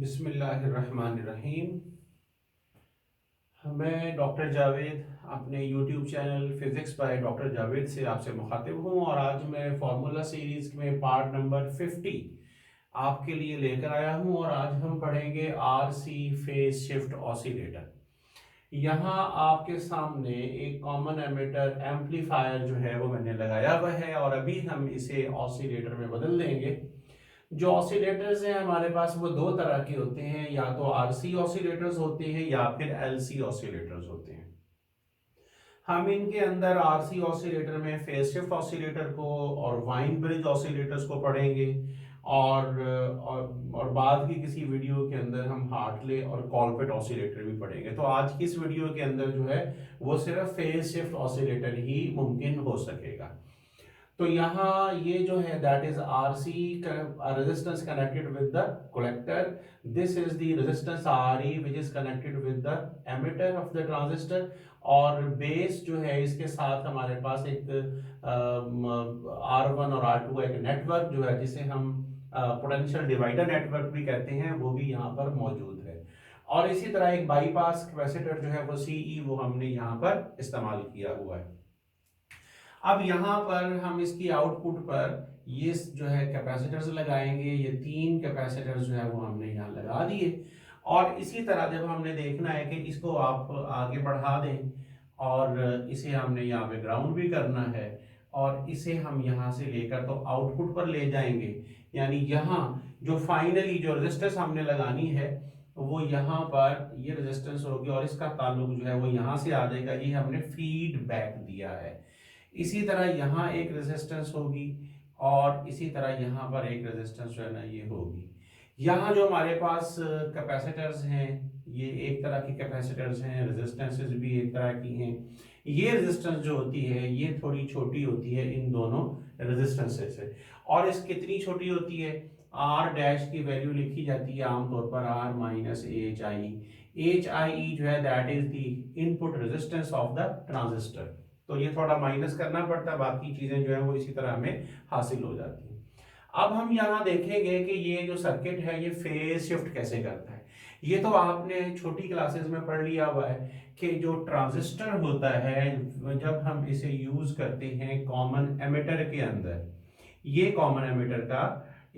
बिस्मिल्लाहिर्रहमानिर्रहीम। मैं डॉक्टर जावेद अपने YouTube channel physics by doctor Javed से आपसे मुखातिब हूँ और आज मैं फार्मूला सीरीज़ में पार्ट नंबर 50 आपके लिए लेकर आया हूँ और आज हम पढ़ेंगे आरसी फेज शिफ्ट ऑसिलेटर। यहाँ आपके सामने एक कॉमन एमिटर एम्पलीफायर जो है वो मैंने लगाया हुआ है और अभी हम इसे ऑसिलेटर में बदल देंगे। जो ऑसिलेटर्स हैं हमारे पास वो दो तरह के होते हैं, या तो आरसी ऑसिलेटर्स होते हैं या फिर एलसी ऑसिलेटर्स होते हैं। हम इनके अंदर आरसी ऑसिलेटर में फेज शिफ्ट ऑसिलेटर को और वाइन ब्रिज ऑसिलेटर्स को पढ़ेंगे और बाद की किसी वीडियो के अंदर हम हार्टले और कॉलपिट ऑसिलेटर भी पढ़ेंगे। तो आज की इस वीडियो के अंदर जो है वो सिर्फ फेज शिफ्ट ऑसिलेटर ही मुमकिन हो सकेगा। तो यहाँ ये जो है that is RC resistance connected with the collector. This is the resistance RE which is connected with the emitter of the transistor. और बेस जो है इसके साथ हमारे पास एक R1 और R2 एक नेटवर्क जो है जिसे हम पोटेंशियल डिवाइडर नेटवर्क भी कहते हैं, वो भी यहाँ पर मौजूद है। और इसी तरह एक बाईपास कैपेसिटर जो है वो CE वो हमने यहाँ पर इस्तेमाल किया हुआ है। अब यहाँ पर हम इसकी आउटपुट पर ये जो है कैपेसिटर्स लगाएंगे। ये तीन कैपेसिटर्स जो है वो हमने यहाँ लगा दिए और इसी तरह जब हमने देखना है कि इसको आप आगे बढ़ा दें और इसे हमने यहाँ पे ग्राउंड भी करना है और इसे हम यहाँ से लेकर तो आउटपुट पर ले जाएंगे। यानी यहाँ जो फाइनली जो रेजिस्टेंस हमने लगानी है वो यहाँ पर ये रेजिस्टेंस होगी और इसका ताल्लुक जो है वो यहाँ से आ जाएगा। ये हमने फीडबैक दिया है। इसी तरह यहाँ एक रेजिस्टेंस होगी और इसी तरह यहाँ पर एक रेजिस्टेंस जो है ना ये होगी। यहाँ जो हमारे पास कैपेसिटर्स हैं ये एक तरह की कैपेसिटर्स हैं, रेजिस्टेंसेस भी एक तरह की हैं। ये रेजिस्टेंस जो होती है ये थोड़ी छोटी होती है इन दोनों रेजिस्टेंसेस से। और इस कितनी छोटी होती है, R डैश की वैल्यू लिखी जाती है आमतौर पर R minus H I. H I जो है that is the input resistance of the transistor. तो ये थोड़ा माइनस करना पड़ता है, बाकी चीजें जो है वो इसी तरह हमें हासिल हो जाती हैं। अब हम यहाँ देखेंगे कि ये जो सर्किट है ये फेज शिफ्ट कैसे करता है। ये तो आपने छोटी क्लासेस में पढ़ लिया हुआ है कि जो ट्रांजिस्टर होता है जब हम इसे यूज करते हैं कॉमन एमिटर के अंदर, ये कॉमन एमिटर का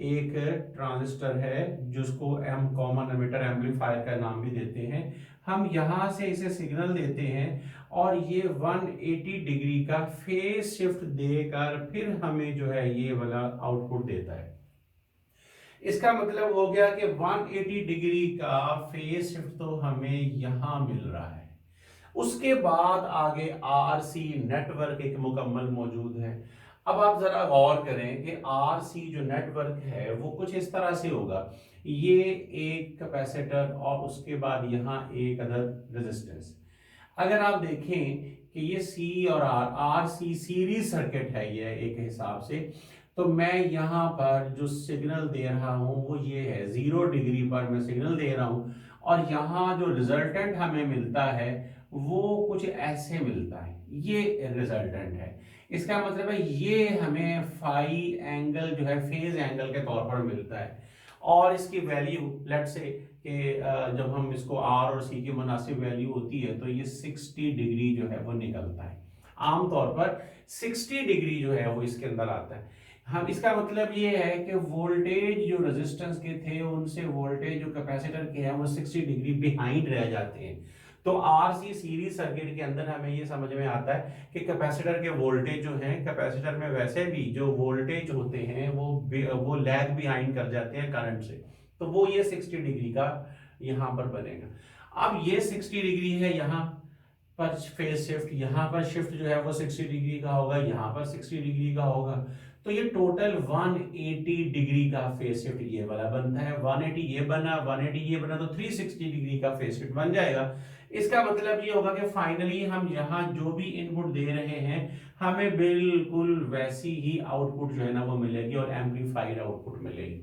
एक ट्रांजिस्टर है जिसको हम कॉमन एमिटर एम्पलीफायर का नाम भी देते हैं। हम यहां से इसे सिग्नल देते हैं और ये 180 डिग्री का फेज शिफ्ट देकर फिर हमें जो है ये वाला आउटपुट देता है। इसका मतलब हो गया कि 180 डिग्री का फेज शिफ्ट तो हमें यहां मिल रहा है। उसके बाद आगे आरसी नेटवर्क एक मुकम्मल मौजूद है। अब आप जरा गौर करें कि आरसी जो नेटवर्क है वो कुछ इस तरह से होगा। ये एक कैपेसिटर और उसके बाद यहाँ एक अदर रेजिस्टेंस। अगर आप देखें कि ये सी और आर सी सीरीज सर्किट है ये एक हिसाब से, तो मैं यहाँ पर जो सिग्नल दे रहा हूं वो ये है 0 डिग्री पर मैं सिग्नल दे रहा हूं और यहाँ जो रिजल्टेंट हमें मिलता है वो कुछ ऐसे मिलता है। ये रिजल्टेंट है। इसका मतलब है ये हमें फाई एंगल जो है फेज एंगल के तौर पर मिलता है और इसकी वैल्यू लेट से कि जब हम इसको आर और सी की मुनासिब वैल्यू होती है तो ये 60 डिग्री जो है वो निकलता है। आमतौर पर 60 डिग्री जो है वो इसके अंदर आता है। हम इसका मतलब ये है कि वोल्टेज जो रेजिस्टेंस के थे उनसे वोल्टेज जो कैपेसिटर के हैं वो 60 डिग्री बिहाइंड रह जाते हैं। तो आरसी सीरीज सर्किट के अंदर हमें ये समझ में आता है कि कैपेसिटर के वोल्टेज जो हैं, कैपेसिटर में वैसे भी जो वोल्टेज होते हैं वो लैग बिहाइंड कर जाते हैं करंट से। तो वो ये 60 डिग्री का यहां पर बनेगा। अब ये 60 डिग्री है यहाँ पर फेज शिफ्ट, यहाँ पर शिफ्ट जो है वो 60 डिग्री का होगा, यहाँ पर 60 डिग्री का होगा। तो ये टोटल 180 डिग्री का फेज शिफ्ट ये वाला बनता है। 180 ये बना, 180 ये बना, तो 360 डिग्री का फेज शिफ्ट बन जाएगा। इसका मतलब ये होगा कि फाइनली हम यहाँ जो भी इनपुट दे रहे हैं हमें बिल्कुल वैसी ही आउटपुट जो है ना वो मिलेगी और एम्पलीफाइड आउटपुट मिलेगी।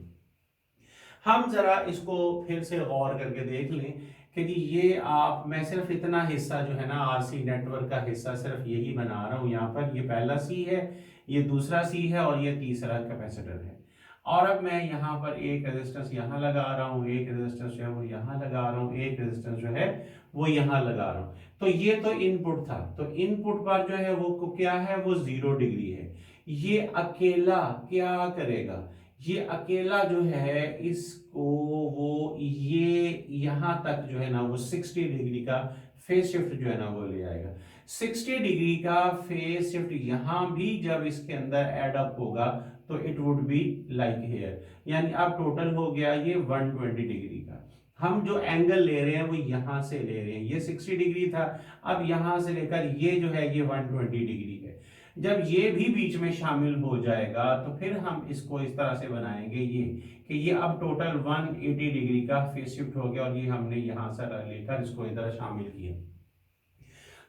हम जरा इसको फिर से गौर करके देख लें कि जी ये मैं सिर्फ इतना हिस्सा जो है ना आरसी नेटवर्क का हिस्सा सिर्फ यही बना रहा हूं। यहाँ पर ये पहला सी है, ये दूसरा सी है और ये तीसरा कैपेसिटर है। और अब मैं यहाँ पर एक रेजिस्टेंस यहाँ लगा रहा हूँ, एक रेजिस्टेंस जो है वो यहाँ लगा रहा हूँ, एक रेजिस्टेंस जो है वो यहाँ लगा रहा हूँ। तो ये तो इनपुट था, तो इनपुट पर जो है वो क्या है, वो 0 डिग्री है। ये अकेला क्या करेगा, ये अकेला जो है इसको वो ये यहाँ तक जो है ना वो 60 डिग्री का फेज शिफ्ट जो है ना वो ले आएगा। 60 डिग्री का फेज शिफ्ट यहाँ भी जब इसके अंदर एड अप होगा तो it would be like here, यानी अब टोटल हो गया ये 120 डिग्री का। हम जो एंगल ले रहे हैं वो यहां से ले रहे हैं, ये 60 डिग्री था, अब यहां से लेकर ये जो है ये 120 डिग्री है। जब ये भी बीच में शामिल हो जाएगा तो फिर हम इसको इस तरह से बनाएंगे ये कि ये अब टोटल 180 डिग्री का फेस शिफ्ट हो गया, और ये हमने यहां से लेकर इसको इधर शामिल किया।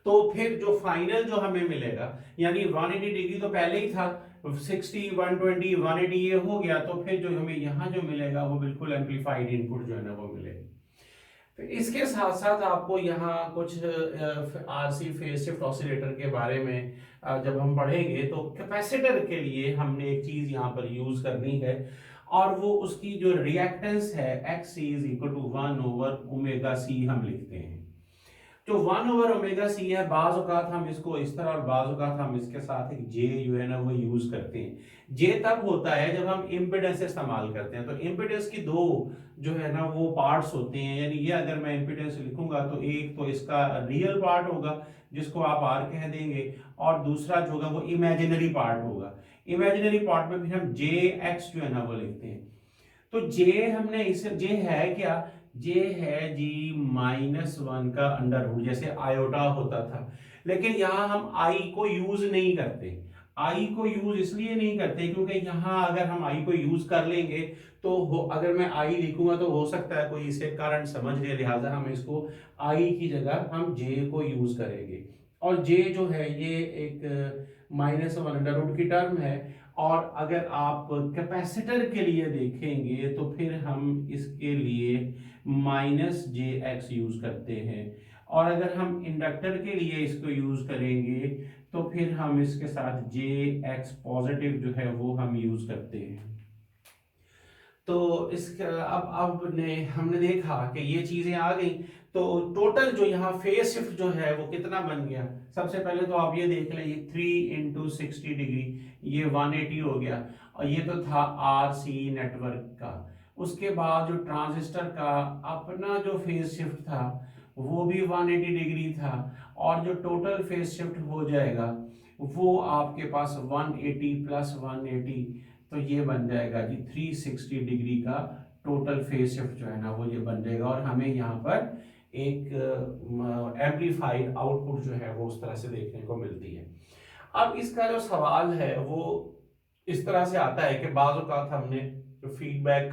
तो फिर जो फाइनल जो हमें मिलेगा, यानी 180 डिग्री तो पहले ही था, 60 120 180 ये हो गया, तो फिर जो हमें यहाँ जो मिलेगा वो बिल्कुल एम्पलीफाइड इनपुट जो है ना वो मिलेगा। फिर इसके साथ साथ आपको यहाँ कुछ आरसी फेज शिफ्ट ऑसिलेटर के बारे में जब हम पढ़ेंगे तो कैपेसिटर के लिए हमने एक चीज यहाँ पर यूज करनी है, और वो उसकी जो रिएक्टेंस है XC is equal to 1/ωc हम लिखते हैं। जो 1/ωc है, बाज औकात हम इसको इस तरह और बाज औकात हम इसके साथ एक J जो है ना वो यूज करते हैं। J तब होता है जब हम इम्पिडेंस इस्तेमाल करते हैं, तो इम्पिडेंस की दो जो है ना वो पार्ट्स होते हैं, यानी ये अगर मैं इम्पिडेंस लिखूंगा तो एक तो इसका रियल पार्ट होगा जिसको आप R कह देंगे, और दूसरा जो होगा वो इमेजिनरी पार्ट होगा। इमेजिनरी पार्ट में फिर हम JX जो है ना वो लिखते हैं। तो J हमने इसे J है क्या, J है जी -1 का अंडर रूट, जैसे आयोटा होता था। लेकिन यहाँ हम I को यूज नहीं करते। I को यूज इसलिए नहीं करते क्योंकि यहाँ अगर हम I को यूज कर लेंगे तो अगर मैं I लिखूंगा तो हो सकता है कोई इसे करंट समझ ले, लिहाजा हम इसको I की जगह हम J को यूज करेंगे। और J जो है ये एक -1 अंडर रूट की टर्म है। और अगर आप कैपेसिटर के लिए देखेंगे तो फिर हम इसके लिए -JX यूज करते हैं, और अगर हम इंडक्टर के लिए इसको यूज करेंगे तो फिर हम इसके साथ JX पॉजिटिव जो है वो हम यूज करते हैं। तो इसका अब ने हमने देखा कि ये चीजें आ गई, तो टोटल जो यहाँ फेज शिफ्ट जो है वो कितना बन गया। सबसे पहले तो आप ये देख लें, ये 3 × 60 डिग्री, ये 180 हो गया, और ये तो था RC नेटवर्क का। उसके बाद जो ट्रांजिस्टर का अपना जो फेज शिफ्ट था वो भी 180 डिग्री था, और जो टोटल फेज शिफ्ट हो जाएगा वो आपके पास 180 + 180, तो ये बन जाएगा जी 360 डिग्री का टोटल फेज शिफ्ट जो है ना वो ये बन जाएगा, और हमें यहाँ पर एक एम्पलीफाइड आउटपुट जो है वो उस तरह से देखने को मिलती है। अब इसका जो सवाल है वो इस तरह से आता है कि बाज़ औक़ात हमने जो फीडबैक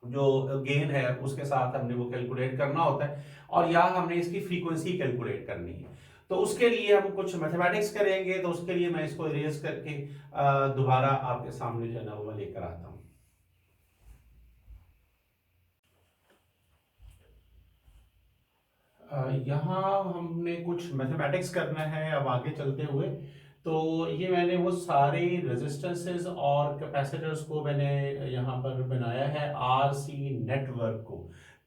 जो गेन है उसके साथ हमने वो कैलकुलेट करना होता है, और या हमने इसकी फ्रीक्वेंसी कैलकुलेट करनी है। तो उसके लिए हम कुछ मैथमेटिक्स करेंगे, तो उसके लिए मैं इसको इरेज करके दोबारा आपके सामने जो है ना वो लेकर आता हूँ। यहाँ हमने कुछ मैथमेटिक्स करना है अब आगे चलते हुए। तो ये मैंने वो सारे रेजिस्टेंसेस और कैपेसिटर्स को मैंने यहाँ पर बनाया है आरसी नेटवर्क को,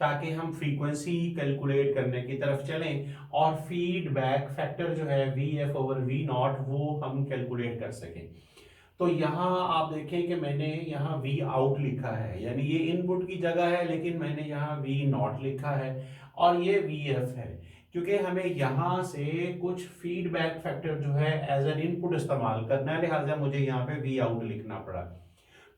ताकि हम फ्रीक्वेंसी कैलकुलेट करने की तरफ चलें और फीडबैक फैक्टर जो है VF/V0 वो हम कैलकुलेट कर सकें। तो यहाँ आप देखें कि मैंने यहाँ V आउट लिखा है, यानी ये इनपुट की जगह है, लेकिन मैंने यहाँ V0 लिखा है, और ये VF है, क्योंकि हमें यहाँ से कुछ फीडबैक फैक्टर जो है एज एन इनपुट इस्तेमाल करना है, लिहाजा मुझे यहाँ पे V आउट लिखना पड़ा।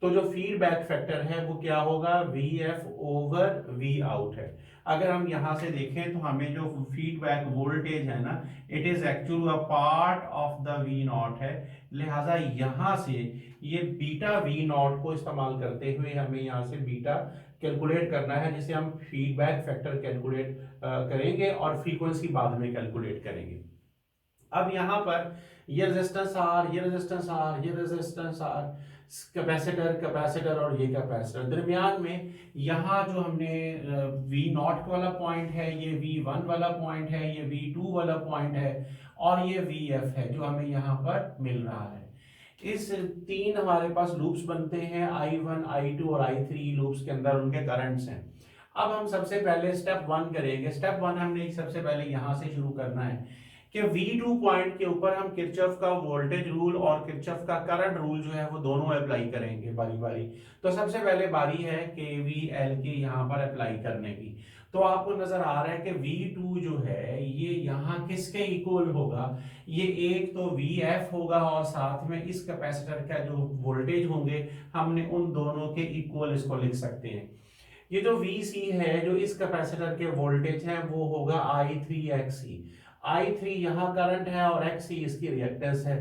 तो जो फीडबैक फैक्टर है वो क्या होगा, VF/V आउट है। अगर हम यहाँ से देखें तो हमें जो फीडबैक वोल्टेज है ना, it is actually a part of the V0 है, लिहाजा यहाँ से ये बीटा V0 को इस्तेमाल करते हुए हमें यहाँ से बीटा कैलकुलेट करना है, जिसे हम फीडबैक फैक्टर कैलकुलेट करेंगे और फ्रीक्वेंसी बाद में कैलकुलेट करेंगे। अब यहाँ पर ये रेजिस्टेंस R, ये रेजिस्टेंस R, ये रेजिस्टेंस R, कैपेसिटर और ये कैपेसिटर, दरमियान में यहाँ जो हमने V0 वाला पॉइंट है, ये V1 वाला पॉइंट है, ये V2 वाला पॉइंट है, और ये VF है जो हमें यहाँ पर मिल रहा है। इस तीन हमारे पास लूप्स बनते हैं, I1 I2 और I3 लूप्स के अंदर उनके करंट्स हैं। अब हम सबसे पहले स्टेप वन करेंगे। स्टेप वन हमने सबसे पहले यहां से शुरू करना है कि V2 पॉइंट के ऊपर हम किरचॉफ का वोल्टेज रूल और किरचॉफ का करंट रूल जो है वो दोनों अप्लाई करेंगे बारी बारी। तो सबसे पहले बारी है KVL की यहाँ पर अप्लाई करने की। तो आपको नजर आ रहा है कि V2 जो है ये यहाँ किसके इक्वल होगा, ये एक तो VF होगा और साथ में इस कैपेसिटर का जो वोल्टेज होंगे हमने उन दोनों के इक्वल इसको लिख सकते हैं। ये जो VC है जो इस कैपेसिटर के वोल्टेज है वो होगा I3XC। I3 यहाँ करंट है और XC इसकी रिएक्टेंस है।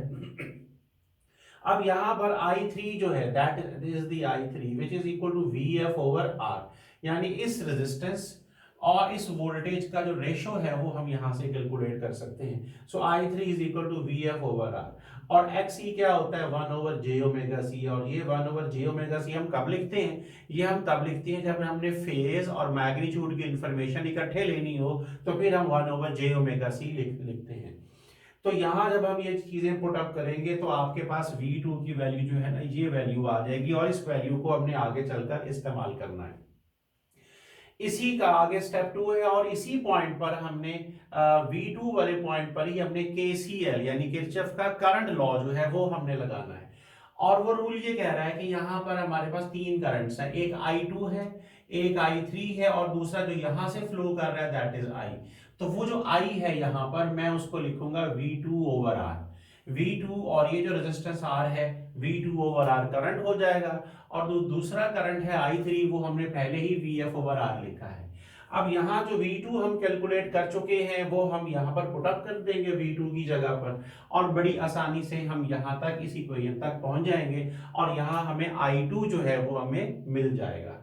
अब यहाँ पर I3 जो है that is the I3 which is equal to VF over R, यानी इस रेजिस्टेंस और इस वोल्टेज का जो रेशो है वो हम यहां से कैलकुलेट कर सकते हैं। So I3 is equal to VF over R और XC क्या होता है 1 ओवर j ओमेगा C। और ये 1 ओवर j ओमेगा C हम कब लिखते हैं, ये हम तब लिखते हैं जब हमने फेज और मैग्नीट्यूड की इंफॉर्मेशन इकट्ठे लेनी हो तो फिर हम 1 ओवर j ओमेगा C लिखते हैं। तो यहां जब हम ये चीजें पुट अप करेंगे तो आपके पास V2 की वैल्यू जो है ना ये वैल्यू आ जाएगी और इस वैल्यू को हमने आगे चलकर इस्तेमाल करना है। इसी का आगे स्टेप टू है और इसी पॉइंट पर हमने V2 वाले पॉइंट पर ही हमने KCL यानी किरचॉफ का करंट लॉ जो है वो हमने लगाना है। और वो रूल ये कह रहा है कि यहाँ पर हमारे पास तीन करंट्स हैं, एक I2 है, एक I3 है और दूसरा जो यहां से फ्लो कर रहा है दैट इज I। तो वो जो I है यहाँ पर मैं उसको लिखूंगा V2 ओवर R। V2 और ये जो रेजिस्टेंस R है V2 ओवर R करंट हो जाएगा और दूसरा करंट है I3 वो हमने पहले ही VF ओवर R लिखा है। अब यहाँ जो V2 हम कैलकुलेट कर चुके हैं वो हम यहाँ पर पुट अप कर देंगे V2 की जगह पर और बड़ी आसानी से हम यहाँ तक इस इक्वेशन तक पहुंच जाएंगे और यहाँ हमें I2 जो है वो हमें मिल जाएगा।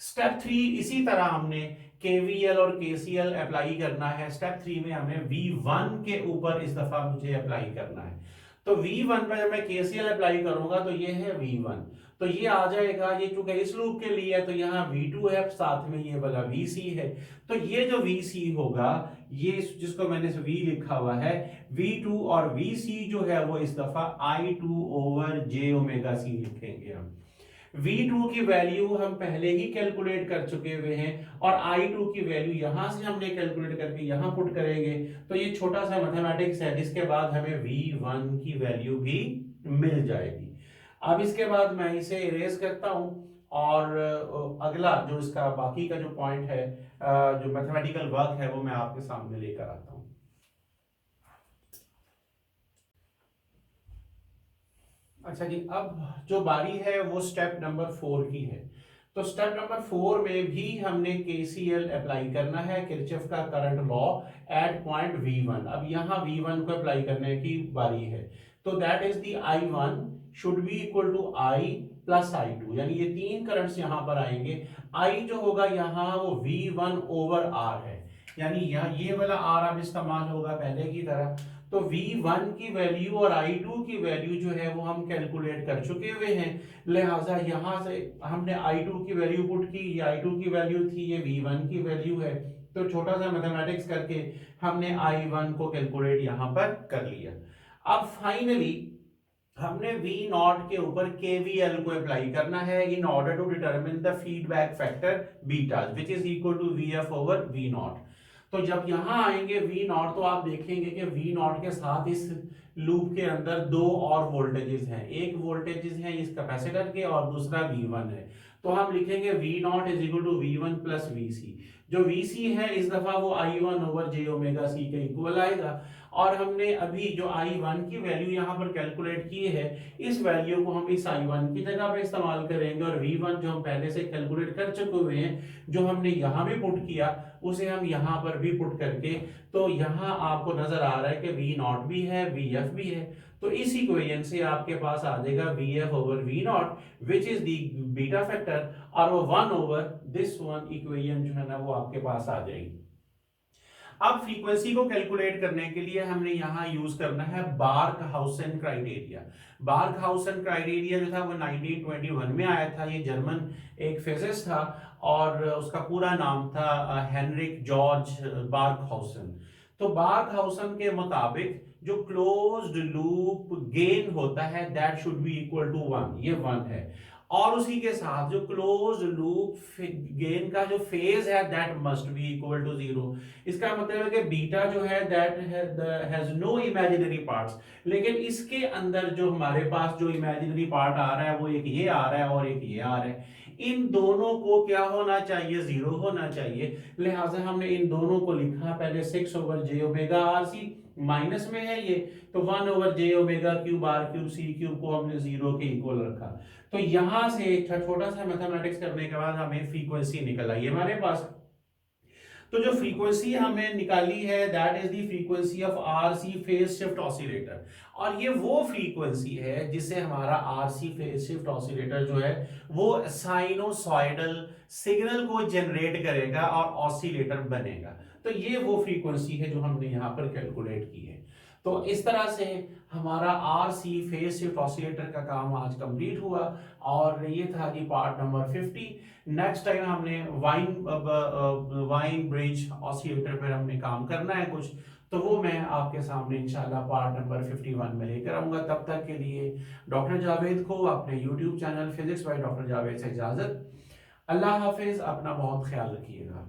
स्टेप थ्री इसी तरह हमने KVL और KCL अप्लाई करना है। स्टेप थ्री में हमें V1 के ऊपर इस दफा मुझे अप्लाई करना है। तो V1 पर जब मैं KCL अप्लाई करूंगा तो ये है V1, तो ये आ जाएगा, ये चूंकि इस लूप के लिए है तो यहाँ V2 है साथ में ये वाला VC है। तो ये जो VC होगा ये जिसको मैंने V लिखा हुआ है V2 और VC जो है वो इस दफा I2 over j omega C लिखेंगे हम। V2 की वैल्यू हम पहले ही कैलकुलेट कर चुके हुए हैं और I2 की वैल्यू यहां से हमने कैलकुलेट करके यहां पुट करेंगे। तो ये छोटा सा मैथमेटिक्स है जिसके बाद हमें V1 की वैल्यू भी मिल जाएगी। अब इसके बाद मैं इसे इरेज करता हूं और अगला जो इसका बाकी का जो पॉइंट है जो मैथमेटिकल वर्क है वो मैं आपके सामने लेकर आता हूं। अच्छा जी, अब जो बारी है वो स्टेप नंबर 4 की है। तो स्टेप नंबर 4 में भी हमने KCL अप्लाई करना है, किरचॉफ का current law at point V1। अब यहाँ V1 को अप्लाई करने की बारी है। तो that is the I1 should be equal to I plus I2, यानी ये तीन करंट्स यहाँ पर आएंगे। I जो होगा यहाँ वो V1 ओवर R है, यानी यहाँ ये वाला R अब इस्तेमाल होगा पहले की तरह। तो V1 की वैल्यू और I2 की वैल्यू जो है वो हम कैलकुलेट कर चुके हुए हैं, लिहाजा यहां से हमने I2 की वैल्यू पुट की, ये I2 की वैल्यू थी, ये V1 की वैल्यू है। तो छोटा सा मैथमेटिक्स करके हमने I1 को कैलकुलेट यहां पर कर लिया। अब फाइनली हमने V0 के ऊपर KVL को अप्लाई करना है in order to determine the feedback factor beta which is equal to VF over V0। तो जब यहां आएंगे V0 तो आप देखेंगे कि V0 के साथ इस लूप के अंदर दो और वोल्टेजेस हैं, एक वोल्टेजेस हैं इस कैपेसिटर के और दूसरा V1 है। तो हम लिखेंगे V0 is equal to V1 plus VC। जो VC है इस दफा वो I1 over j omega C के इक्वल आएगा और हमने अभी जो I1 की वैल्यू यहाँ पर कैलकुलेट की है इस वैल्यू को हम इस I1 की जगह पे इस्तेमाल करेंगे और V1 जो हम पहले से कैलकुलेट कर चुके हुए हैं जो हमने यहाँ भी पुट किया उसे हम यहाँ पर भी पुट करके, तो यहाँ आपको नजर आ रहा है कि V0 भी है VF भी है। तो इस इक्वेशन से आपके पास आ जाएगा VF over V0 which is the beta factor और वो 1 ओवर दिस वन इक्वेशन जो है ना वो आपके पास आ जाएगी। अब फ्रीक्वेंसी को कैलकुलेट करने के लिए हमने यहां यूज करना है बार्कहाउसेन क्राइटेरिया। बार्कहाउसेन क्राइटेरिया जो था वो 1921 में आया था, ये जर्मन एक फिजिसिस्ट था और उसका पूरा नाम था हेनरिक जॉर्ज बार्कहाउसेन। तो बार्कहाउसेन के मुताबिक जो क्लोज्ड लूप गेन होता है that should be equal to 1, ये 1 है। और उसी के साथ जो क्लोज्ड लूप गेन का जो फेज है that must be equal to 0। इसका मतलब है कि बीटा जो है that has no imaginary parts, लेकिन इसके अंदर जो हमारे पास जो इमेजिनरी पार्ट आ रहा है वो एक ये आ रहा है और एक ये आ रहा है। इन दोनों को क्या होना चाहिए, 0 होना चाहिए। लिहाजा हमने इन दोनों को लिखा पहले 6 over J omega R C, minus में है ये, तो 1 over J omega cube R cube C cube को हमने 0 के इक्वल रखा। तो यहां से छोटा सा मैथमेटिक्स करने के बाद हमें फ्रीक्वेंसी निकल आई हमारे पास। तो जो फ्रीक्वेंसी हमने निकाली है that is the frequency of RC phase shift oscillator, और ये वो फ्रीक्वेंसी है जिससे हमारा आरसी फेज शिफ्ट ऑसिलेटर जो है वो साइनोसॉइडल सिग्नल को जनरेट करेगा और ऑसिलेटर बनेगा। तो ये वो फ्रीक्वेंसी है जो हमने यहाँ पर कैलकुलेट की है। तो इस तरह से हमारा आरसी फेज शिफ्ट ऑसिलेटर का काम आज कंप्लीट हुआ, और ये था जी पार्ट नंबर 50। नेक्स्ट टाइम हमने वाइन ब्रिज ऑसिलेटर पर हमने काम करना है कुछ, तो वो मैं आपके सामने इंशाल्लाह पार्ट नंबर 51 में लेकर आऊंगा। तब तक के लिए डॉक्टर जावेद को अपने YouTube channel physics by doctor Javed से इजाजत। अल्लाह हाफिज, अपना बहुत ख्याल रखिएगा।